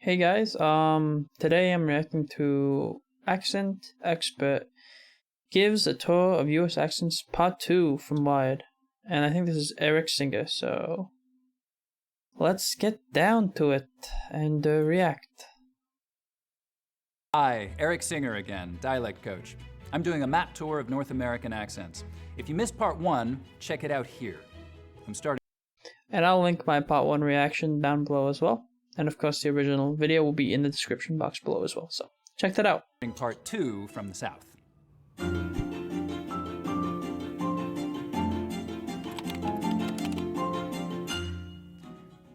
Hey guys, today I'm reacting to Accent Expert Gives a Tour of US Accents Part 2 from Wired. And I think this is Eric Singer, so let's get down to it and react. Hi, Eric Singer again, dialect coach. I'm doing a map tour of North American accents. If you missed part 1, check it out here. I'm starting And I'll link my Part 1 reaction down below as well. And of course, the original video will be in the description box below as well, so check that out. part 2 from the South.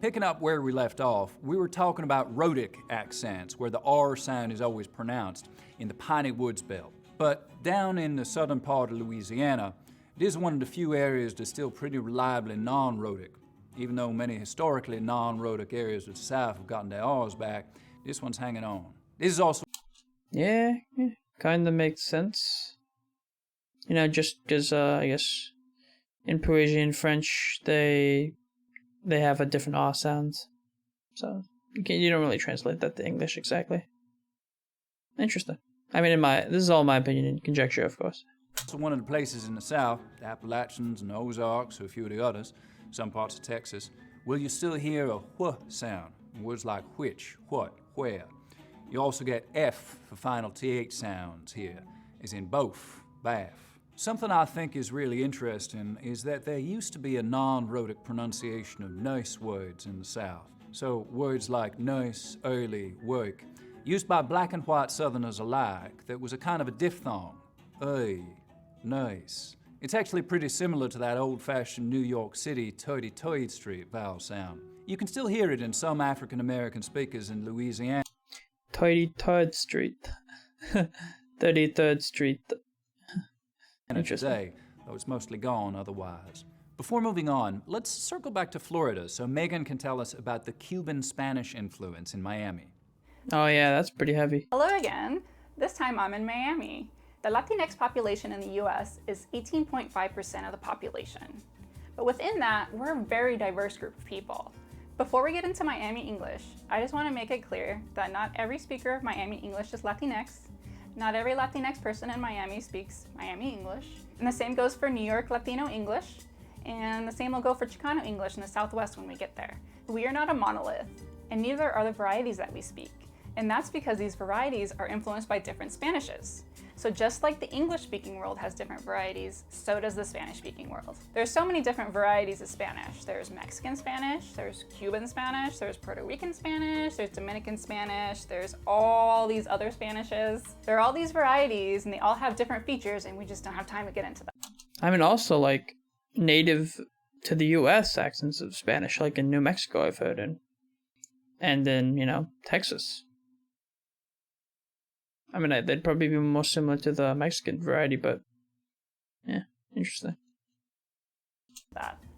Picking up where we left off, we were talking about rhotic accents, where the R sound is always pronounced in the piney woods belt. But down in the southern part of Louisiana, it is one of the few areas that's still pretty reliably non-rhotic. Even though many historically non-rhotic areas of the South have gotten their R's back, this one's hanging on. This is also... Yeah, kinda makes sense. You know, just because, I guess, in Parisian French, they have a different R sound. So, you don't really translate that to English exactly. Interesting. I mean, this is all my opinion and conjecture, of course. So one of the places in the South, the Appalachians and the Ozarks, or a few of the others, some parts of Texas, will you still hear a wh sound, in words like which, what, where. You also get F for final TH sounds here, as in both, bath. Something I think is really interesting is that there used to be a non-rhotic pronunciation of nice words in the South. So words like nice, early, work, used by black and white Southerners alike, that was a kind of a diphthong, nice. It's actually pretty similar to that old-fashioned New York City 33rd Street vowel sound. You can still hear it in some African-American speakers in Louisiana. 33rd Street. 33rd Street. Today, though it's mostly gone otherwise. Before moving on, let's circle back to Florida so Megan can tell us about the Cuban Spanish influence in Miami. Oh yeah, that's pretty heavy. Hello again. This time I'm in Miami. The Latinx population in the US is 18.5% of the population. But within that, we're a very diverse group of people. Before we get into Miami English, I just want to make it clear that not every speaker of Miami English is Latinx. Not every Latinx person in Miami speaks Miami English. And the same goes for New York Latino English. And the same will go for Chicano English in the Southwest when we get there. We are not a monolith, and neither are the varieties that we speak. And that's because these varieties are influenced by different Spanishes. So just like the English-speaking world has different varieties, so does the Spanish-speaking world. There's so many different varieties of Spanish. There's Mexican Spanish, there's Cuban Spanish, there's Puerto Rican Spanish, there's Dominican Spanish, there's all these other Spanishes. There are all these varieties and they all have different features and we just don't have time to get into them. I mean, also, like, native to the US accents of Spanish, like in New Mexico I've heard, and in, you know, Texas. I mean, they'd probably be more similar to the Mexican variety, but yeah, interesting.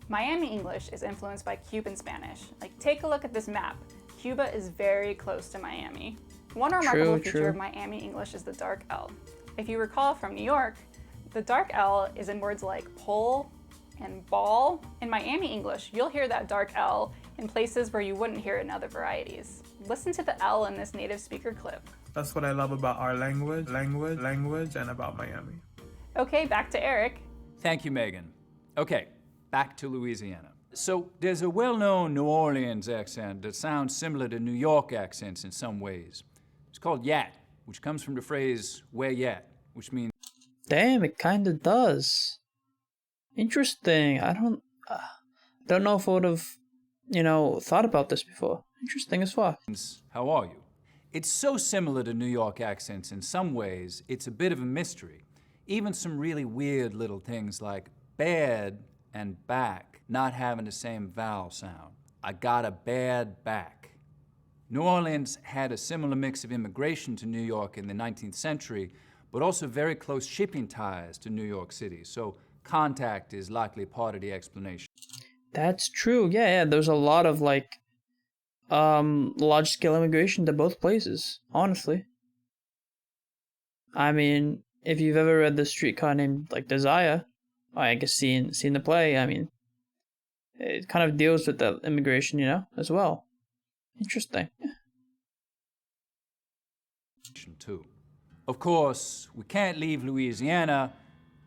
Miami English is influenced by Cuban Spanish. Like, take a look at this map. Cuba is very close to Miami. One remarkable feature of Miami English is the dark L. If you recall from New York, the dark L is in words like pull and ball. In Miami English, you'll hear that dark L in places where you wouldn't hear it in other varieties. Listen to the L in this native speaker clip. That's what I love about our language, and about Miami. Okay, back to Eric. Thank you, Megan. Okay, back to Louisiana. So there's a well-known New Orleans accent that sounds similar to New York accents in some ways. It's called yat, which comes from the phrase where yat, which means... Damn, it kinda does. Interesting. I don't know if I would have, you know, thought about this before. Interesting as fuck. How are you? It's so similar to New York accents in some ways, it's a bit of a mystery. Even some really weird little things like bad and back not having the same vowel sound. I got a bad back. New Orleans had a similar mix of immigration to New York in the 19th century, but also very close shipping ties to New York City, so contact is likely part of the explanation. That's true. Yeah, there's a lot of, like, large-scale immigration to both places, honestly. I mean, if you've ever read The Streetcar Named, like, Desire, or I guess seen the play, I mean, it kind of deals with that immigration, you know, as well. Interesting. too. Of course, we can't leave Louisiana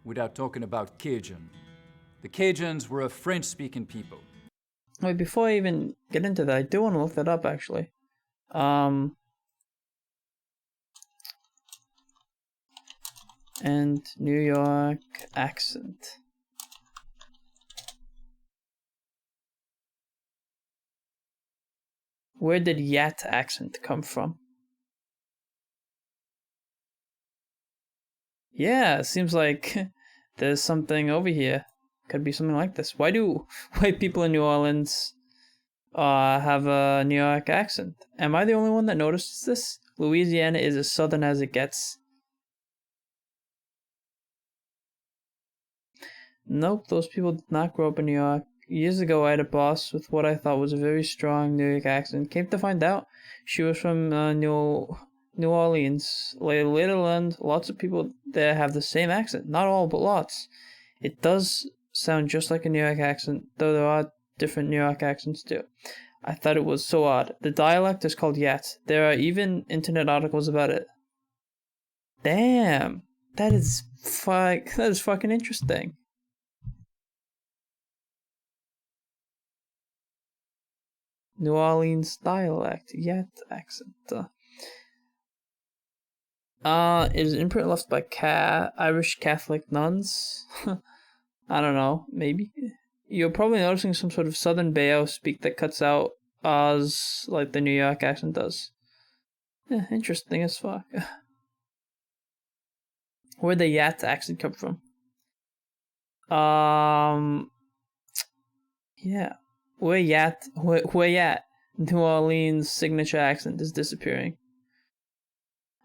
without talking about Cajun. The Cajuns were a French-speaking people. Wait, before I even get into that, I do want to look that up actually. And New York accent. Where did Yat accent come from? Yeah, it seems like there's something over here. Could be something like this. Why do white people in New Orleans have a New York accent? Am I the only one that notices this? Louisiana is as southern as it gets. Nope, those people did not grow up in New York. Years ago, I had a boss with what I thought was a very strong New York accent. Came to find out, she was from New Orleans. Later learned lots of people there have the same accent. Not all, but lots. It does sound just like a New York accent, though there are different New York accents too. I thought it was so odd. The dialect is called Yat. There are even internet articles about it. Damn, that is fucking interesting. New Orleans dialect, Yat accent. It is imprint left by Irish Catholic nuns. I don't know, maybe. You're probably noticing some sort of Southern Bayou speak that cuts out Oz like the New York accent does. Yeah, interesting as fuck. Where'd the Yat accent come from? Yeah. Where Yat? New Orleans signature accent is disappearing.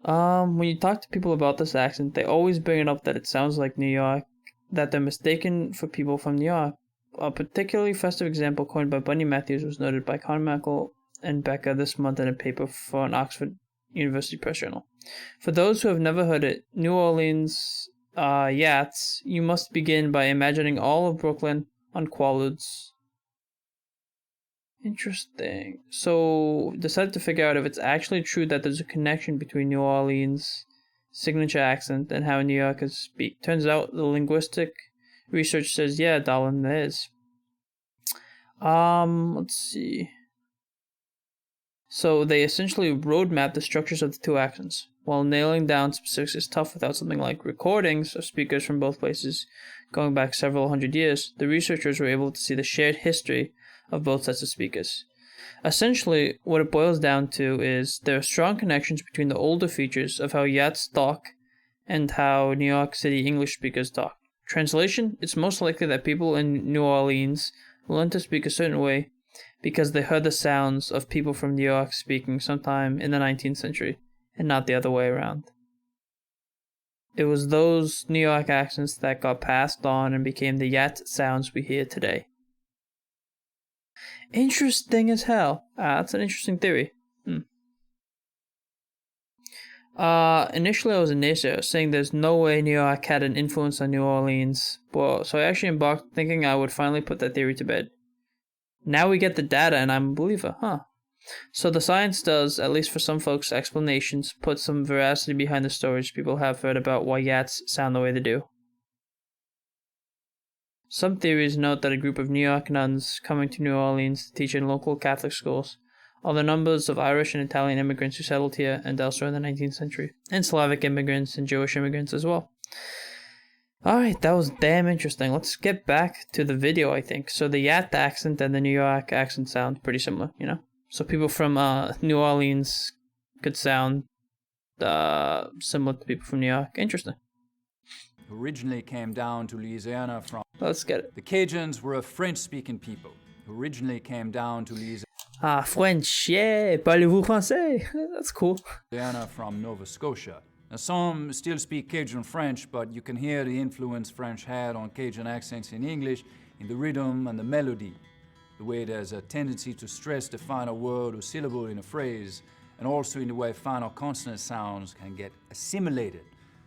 When you talk to people about this accent, they always bring it up that it sounds like New York, that they're mistaken for people from New York. A particularly festive example coined by Bunny Matthews was noted by Carmichael and Becca this month in a paper for an Oxford University Press Journal. For those who have never heard it, New Orleans Yats, you must begin by imagining all of Brooklyn on Quaaludes. Interesting. So, decided to figure out if it's actually true that there's a connection between New Orleans' signature accent and how New Yorkers speak. Turns out the linguistic research says, yeah, darling, there is. Let's see. So, they essentially roadmap the structures of the two accents. While nailing down specifics is tough without something like recordings of speakers from both places going back several hundred years, the researchers were able to see the shared history of both sets of speakers. Essentially, what it boils down to is there are strong connections between the older features of how Yats talk and how New York City English speakers talk. Translation, it's most likely that people in New Orleans learned to speak a certain way because they heard the sounds of people from New York speaking sometime in the 19th century, and not the other way around. It was those New York accents that got passed on and became the Yat sounds we hear today. Interesting as hell. That's an interesting theory. Initially I was a naysayer, saying there's no way New York had an influence on New Orleans, but so I actually embarked thinking I would finally put that theory to bed. Now we get the data and I'm a believer, huh? So the science does, at least for some folks' explanations, put some veracity behind the stories people have heard about why Yats sound the way they do. Some theories note that a group of New York nuns coming to New Orleans to teach in local Catholic schools are the numbers of Irish and Italian immigrants who settled here and elsewhere in the 19th century, and Slavic immigrants and Jewish immigrants as well. Alright, that was damn interesting. Let's get back to the video, I think. So the Yat accent and the New York accent sound pretty similar, you know? So people from New Orleans could sound similar to people from New York. Interesting. Originally came down to Louisiana from... Let's get it. The Cajuns were a French-speaking people who originally came down to Louisiana French, yeah. Parlez-vous français? That's cool. from Nova Scotia. Now, some still speak Cajun French, but you can hear the influence French had on Cajun accents in English in the rhythm and the melody, the way there's a tendency to stress the final word or syllable in a phrase, and also in the way final consonant sounds can get assimilated,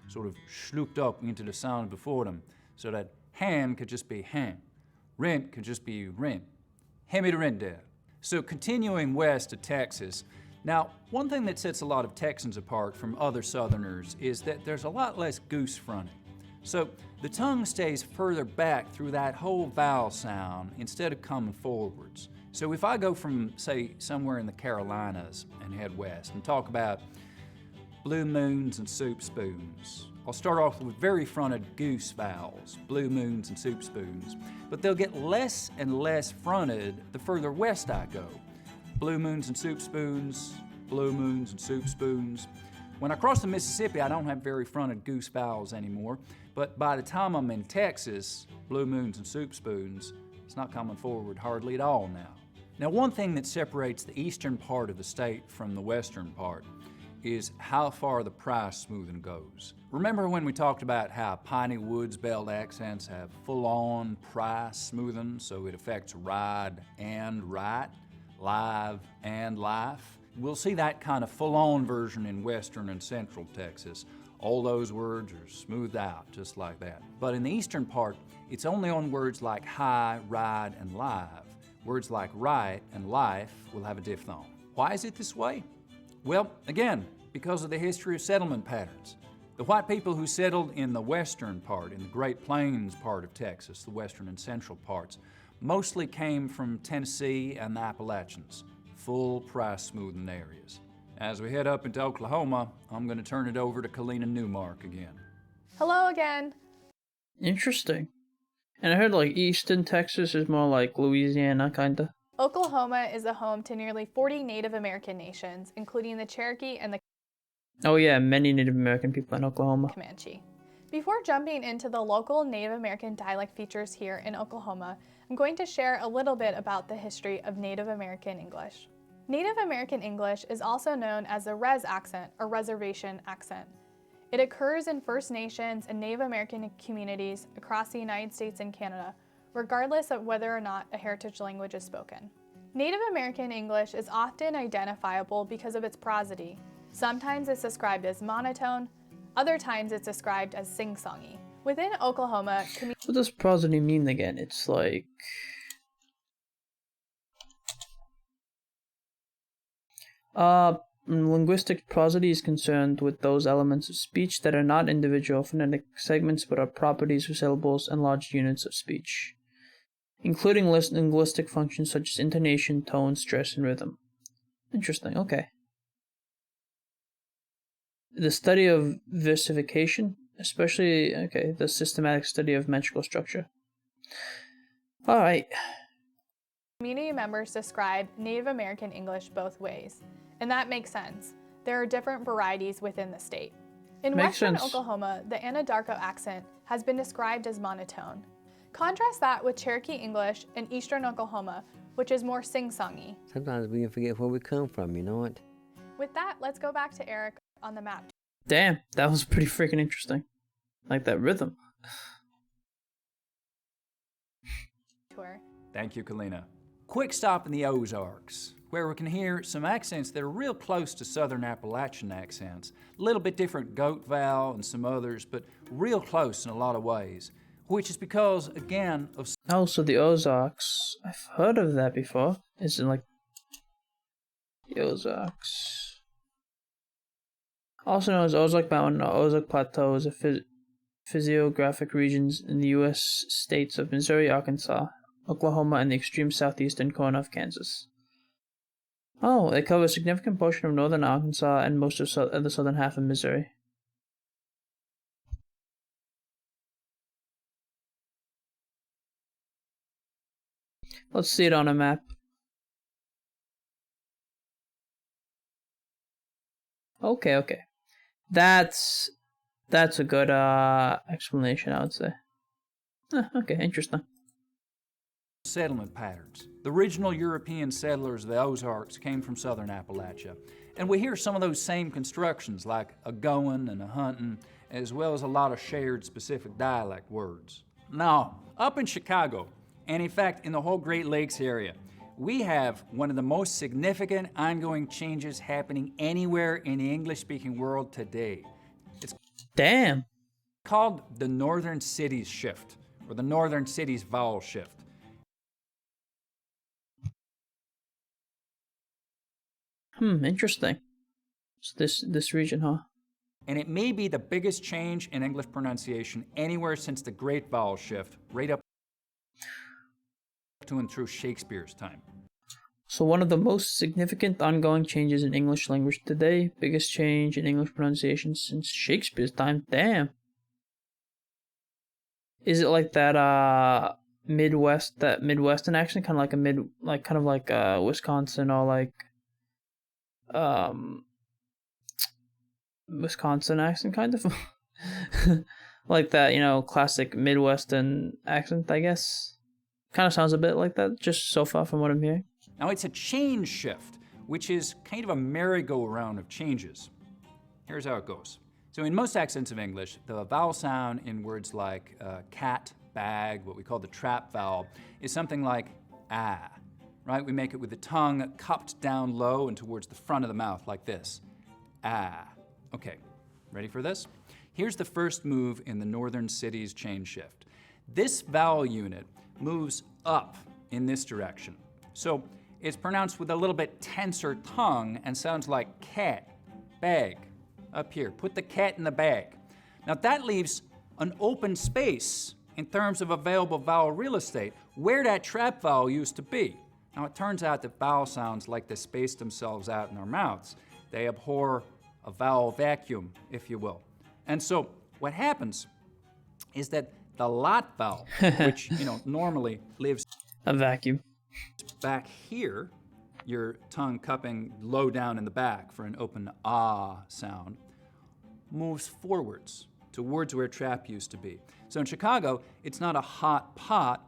sort of schlooped up into the sound before them, so that hand could just be hand, rent could just be rent, hand me the rent there. So continuing west to Texas, Now, one thing that sets a lot of Texans apart from other Southerners is that there's a lot less goose fronting. So the tongue stays further back through that whole vowel sound instead of coming forwards. So if I go from, say, somewhere in the Carolinas and head west and talk about blue moons and soup spoons, I'll start off with very fronted goose vowels, blue moons and soup spoons, but they'll get less and less fronted the further west I go. Blue moons and soup spoons, blue moons and soup spoons. When I cross the Mississippi, I don't have very fronted goose vowels anymore, but by the time I'm in Texas, blue moons and soup spoons, it's not coming forward hardly at all now. Now, one thing that separates the eastern part of the state from the western part is how far the price smoothing goes. Remember when we talked about how Piney Woods belt accents have full-on price smoothing, so it affects ride and write, live and life? We'll see that kind of full-on version in western and central Texas. All those words are smoothed out just like that. But in the eastern part, it's only on words like high, ride, and live. Words like right and life will have a diphthong. Why is it this way? Well, again, because of the history of settlement patterns. The white people who settled in the western part, in the Great Plains part of Texas, the western and central parts, mostly came from Tennessee and the Appalachians, full price smoothing areas. As we head up into Oklahoma, I'm going to turn it over to Kalina Newmark again. Hello again. Interesting. And I heard like Eastern Texas is more like Louisiana, kinda. Oklahoma is the home to nearly 40 Native American nations, including the Cherokee and the Oh yeah, many Native American people in Oklahoma. Comanche. Before jumping into the local Native American dialect features here in Oklahoma, I'm going to share a little bit about the history of Native American English. Native American English is also known as the res accent or reservation accent. It occurs in First Nations and Native American communities across the United States and Canada, regardless of whether or not a heritage language is spoken. Native American English is often identifiable because of its prosody. Sometimes it's described as monotone, other times it's described as sing-songy. Within Oklahoma, What does prosody mean again? It's like... linguistic prosody is concerned with those elements of speech that are not individual phonetic segments but are properties of syllables and large units of speech, including linguistic functions such as intonation, tone, stress, and rhythm. Interesting, okay. The study of versification, especially, the systematic study of metrical structure. Alright. community members describe Native American English both ways, and that makes sense. There are different varieties within the state. In Makes western sense. Oklahoma, the Anadarko accent has been described as monotone. Contrast that with Cherokee English in eastern Oklahoma, which is more sing-songy. Sometimes we can forget where we come from, you know what? With that, let's go back to Eric on the map Damn, that was pretty freaking interesting. Like that rhythm. tour. Thank you, Kalina. Quick stop in the Ozarks, where we can hear some accents that are real close to Southern Appalachian accents. A little bit different goat vowel and some others, but real close in a lot of ways. Which is because, again, of Oh, so the Ozarks. I've heard of that before. Is it like the Ozarks? Also known as Ozark Mountain or Ozark Plateau is a physiographic regions in the U.S. states of Missouri, Arkansas, Oklahoma, and the extreme southeastern corner of Kansas. Oh, they cover a significant portion of northern Arkansas and most of the southern half of Missouri. Let's see it on a map. Okay. That's a good explanation, I would say. Okay, interesting. settlement patterns. The original European settlers of the Ozarks came from southern Appalachia. And we hear some of those same constructions like a goin' and a huntin', as well as a lot of shared specific dialect words. Now, up in Chicago, and in fact in the whole Great Lakes area, we have one of the most significant ongoing changes happening anywhere in the English-speaking world today. It's Damn. called the Northern Cities Shift, or the Northern Cities Vowel Shift. Interesting. So this region, huh? And it may be the biggest change in English pronunciation anywhere since the Great Vowel Shift, right up to and through Shakespeare's time. So one of the most significant ongoing changes in English language today, biggest change in English pronunciation since Shakespeare's time. Damn. Is it like that Midwestern accent, kind of like Wisconsin, or like Wisconsin accent, kind of like that, classic Midwestern accent, I guess. Kind of sounds a bit like that, just so far from what I'm hearing. Now, it's a change shift, which is kind of a merry-go-round of changes. Here's how it goes. So in most accents of English, the vowel sound in words like cat, bag, what we call the trap vowel, is something like ah, right? We make it with the tongue cupped down low and towards the front of the mouth like this. Ah. Okay, ready for this? Here's the first move in the northern cities change shift. This vowel unit moves up in this direction. So it's pronounced with a little bit tenser tongue and sounds like cat, bag, up here. Put the cat in the bag. Now that leaves an open space in terms of available vowel real estate where that trap vowel used to be. Now it turns out that vowel sounds like to space themselves out in our mouths. They abhor a vowel vacuum, if you will. And so what happens is that the lot vowel, which normally lives a vacuum back here, your tongue cupping low down in the back for an open ah sound, moves forwards towards where trap used to be. So in Chicago, it's not a hot pot,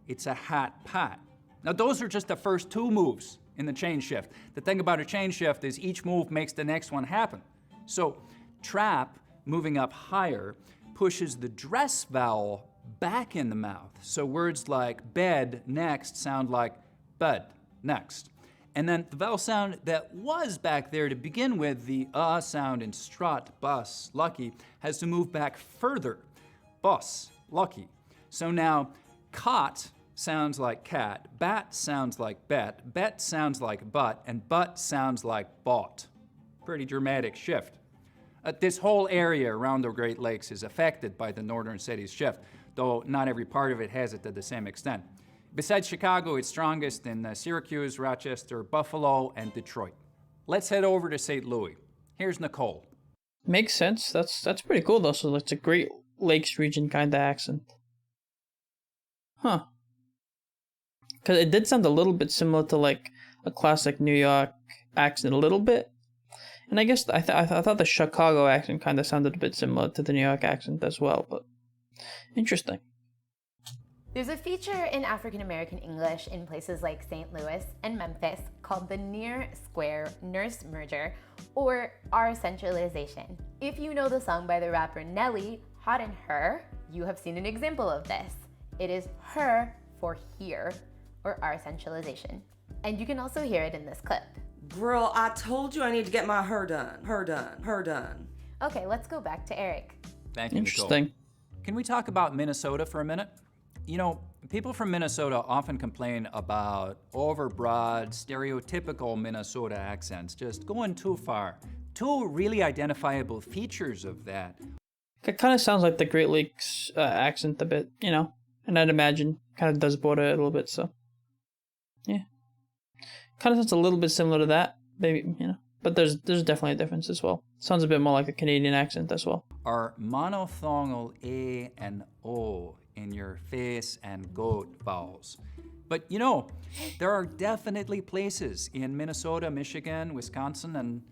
it's a hat pat. Now those are just the first two moves in the change shift. The thing about a change shift is each move makes the next one happen. So trap, moving up higher, pushes the dress vowel back in the mouth. So words like bed next sound like bud next. And then the vowel sound that was back there to begin with, the sound in strut, bus, lucky, has to move back further. Bus, lucky. So now cot sounds like cat, bat sounds like bet sounds like butt, and butt sounds like bought. Pretty dramatic shift. This whole area around the Great Lakes is affected by the northern cities shift, though not every part of it has it to the same extent. Besides Chicago, it's strongest in Syracuse, Rochester, Buffalo, and Detroit. Let's head over to St. Louis. Here's Nicole. Makes sense. That's pretty cool though. So it's a Great Lakes region kind of accent. Huh. Because it did sound a little bit similar to like a classic New York accent a little bit. And I guess I thought the Chicago accent kind of sounded a bit similar to the New York accent as well, but interesting. There's a feature in African American English in places like St. Louis and Memphis called the near-square nurse merger, or R centralization. If you know the song by the rapper Nelly, Hot in Her, you have seen an example of this. It is her for here, or R centralization. And you can also hear it in this clip. Girl, I told you I need to get my her done. Okay, let's go back to Eric. Thank you, Interesting. Nicole. Can we talk about Minnesota for a minute? You know, people from Minnesota often complain about overbroad, stereotypical Minnesota accents, just going too far. Two really identifiable features of that. It kind of sounds like the Great Lakes accent a bit, and I'd imagine kind of does border it a little bit, so. Yeah. Kind of sounds a little bit similar to that, maybe, but there's definitely a difference as well. Sounds a bit more like a Canadian accent as well. Are monophthongal A and O in your face and goat vowels. But there are definitely places in Minnesota, Michigan, Wisconsin, and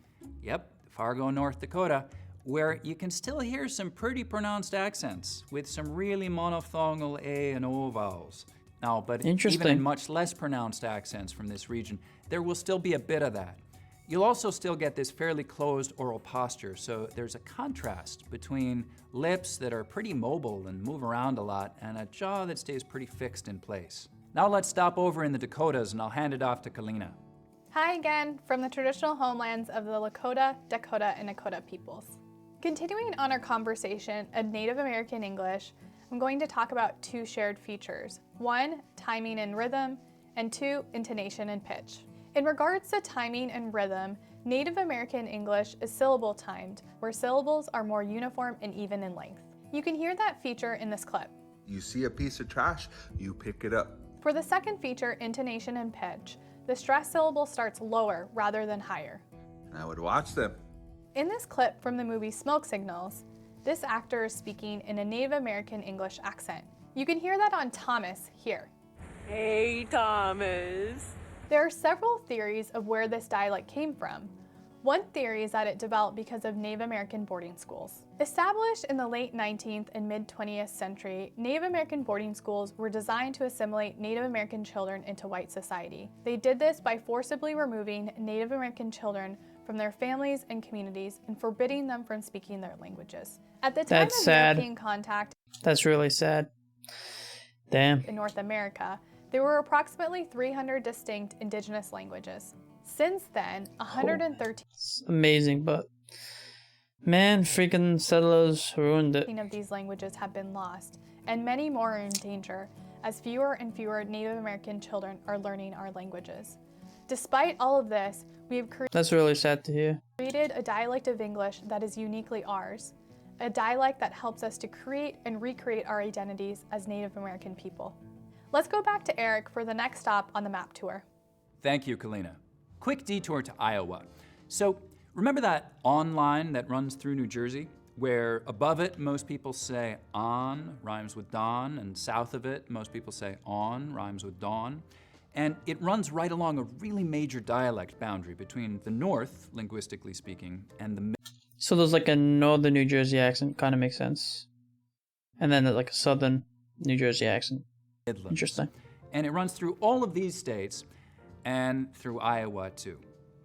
Fargo, North Dakota, where you can still hear some pretty pronounced accents with some really monophthongal A and O vowels. Now, but even in much less pronounced accents from this region, there will still be a bit of that. You'll also still get this fairly closed oral posture, so there's a contrast between lips that are pretty mobile and move around a lot and a jaw that stays pretty fixed in place. Now let's stop over in the Dakotas and I'll hand it off to Kalina. Hi again from the traditional homelands of the Lakota, Dakota, and Nakota peoples. Continuing on our conversation of Native American English, I'm going to talk about two shared features. One, timing and rhythm, and two, intonation and pitch. In regards to timing and rhythm, Native American English is syllable timed, where syllables are more uniform and even in length. You can hear that feature in this clip. You see a piece of trash, you pick it up. For the second feature, intonation and pitch, the stressed syllable starts lower rather than higher. And I would watch them. In this clip from the movie Smoke Signals, this actor is speaking in a Native American English accent. You can hear that on Thomas here. Hey, Thomas. There are several theories of where this dialect came from. One theory is that it developed because of Native American boarding schools. Established in the late 19th and mid-20th century, Native American boarding schools were designed to assimilate Native American children into white society. They did this by forcibly removing Native American children from their families and communities and forbidding them from speaking their languages. At the time That's of sad. European contact That's really sad. Damn. in North America, there were approximately 300 distinct indigenous languages. Since then, 113 It's amazing, but man, freaking settlers ruined it. of these languages have been lost, and many more are in danger, as fewer and fewer Native American children are learning our languages. Despite all of this, we have That's really sad to hear. created a dialect of English that is uniquely ours, a dialect that helps us to create and recreate our identities as Native American people. Let's go back to Eric for the next stop on the map tour. Thank you, Kalina. Quick detour to Iowa. So, remember that on line that runs through New Jersey, where above it most people say on, rhymes with dawn, and south of it most people say on, rhymes with dawn? And it runs right along a really major dialect boundary between the north, linguistically speaking, and the So there's like a northern New Jersey accent, kind of makes sense. And then there's like a southern New Jersey accent. Midlands. Interesting. And it runs through all of these states and through Iowa too.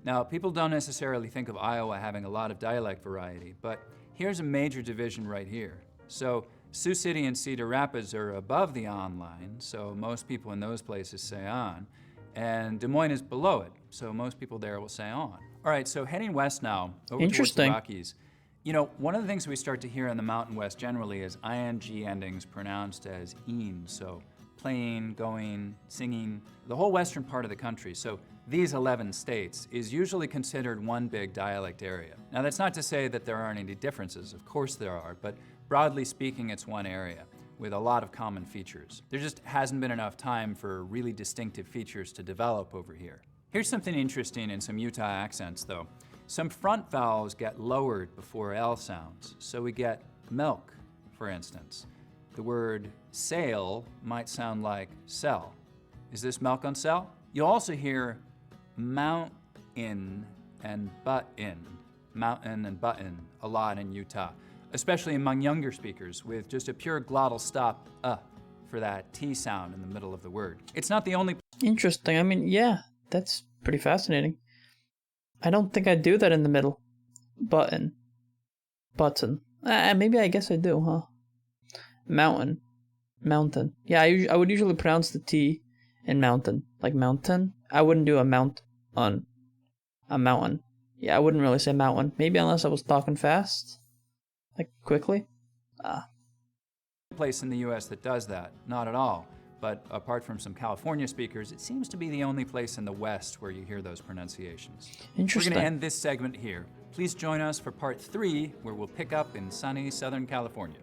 Now, people don't necessarily think of Iowa having a lot of dialect variety, but here's a major division right here. So Sioux City and Cedar Rapids are above the on line, so most people in those places say on. And Des Moines is below it, so most people there will say on. All right, so heading west now, over towards the Interesting. Rockies. You know, one of the things we start to hear in the Mountain West generally is ing endings pronounced as een, so playing, going, singing, the whole western part of the country. So these 11 states is usually considered one big dialect area. Now that's not to say that there aren't any differences, of course there are, but broadly speaking it's one area with a lot of common features. There just hasn't been enough time for really distinctive features to develop over here. Here's something interesting in some Utah accents though. Some front vowels get lowered before L sounds, so we get milk, for instance. The word sail might sound like sell. Is this milk on sell? You'll also hear mount-in and butt-in, mountain and button, a lot in Utah, especially among younger speakers with just a pure glottal stop for that T sound in the middle of the word. It's not the only Interesting. I mean, yeah, that's pretty fascinating. I don't think I do that in the middle. Button. Maybe I guess I do, huh? Mountain. Mountain. Yeah, I would usually pronounce the T in mountain. Like mountain. I wouldn't do a mount on a mountain. Yeah, I wouldn't really say mountain. Maybe unless I was talking fast. Like quickly. place in the US that does that, not at all. But apart from some California speakers, it seems to be the only place in the West where you hear those pronunciations. Interesting. We're going to end this segment here. Please join us for part 3, where we'll pick up in sunny Southern California.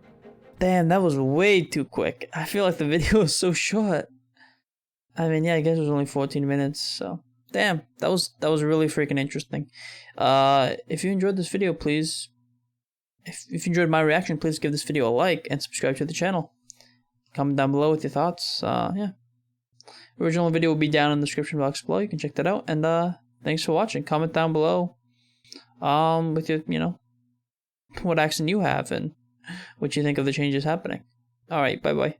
Damn, that was way too quick. I feel like the video was so short. I mean, yeah, I guess it was only 14 minutes, so... Damn, that was really freaking interesting. If you enjoyed this video, please... If you enjoyed my reaction, please give this video a like and subscribe to the channel. Comment down below with your thoughts. Yeah. The original video will be down in the description box below. You can check that out. And thanks for watching. Comment down below with your, what accent you have and what you think of the changes happening. Alright, bye-bye.